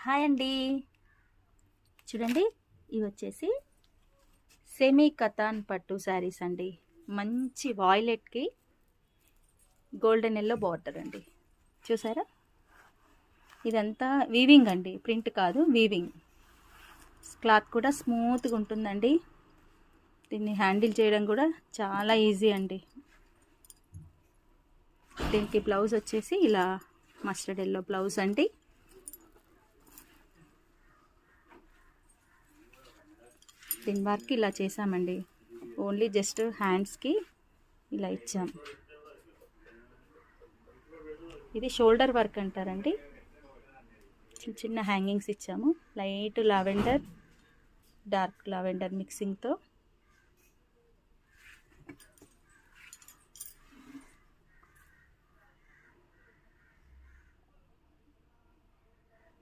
Hi అండి. చూడండి, ఇవి వచ్చేసి సెమీ కతాన్ పట్టు శారీస్ అండి. మంచి వాయిలెట్కి గోల్డెన్ ఎల్లో బార్డర్ అండి. చూసారా, ఇదంతా వీవింగ్ అండి, ప్రింట్ కాదు వీవింగ్. క్లాత్ కూడా స్మూత్గా ఉంటుందండి. దీన్ని హ్యాండిల్ చేయడం కూడా చాలా ఈజీ అండి. దీనికి బ్లౌజ్ వచ్చేసి ఇలా మస్టర్డ్ ఎల్లో బ్లౌజ్ అండి. దీని వర్క్ ఇలా చేసామండి. ఓన్లీ జస్ట్ హ్యాండ్స్కి ఇలా ఇచ్చాం. ఇది షోల్డర్ వర్క్ అంటారండి. చిన్న చిన్న హ్యాంగింగ్స్ ఇచ్చాము. Light lavender, dark lavender మిక్సింగ్తో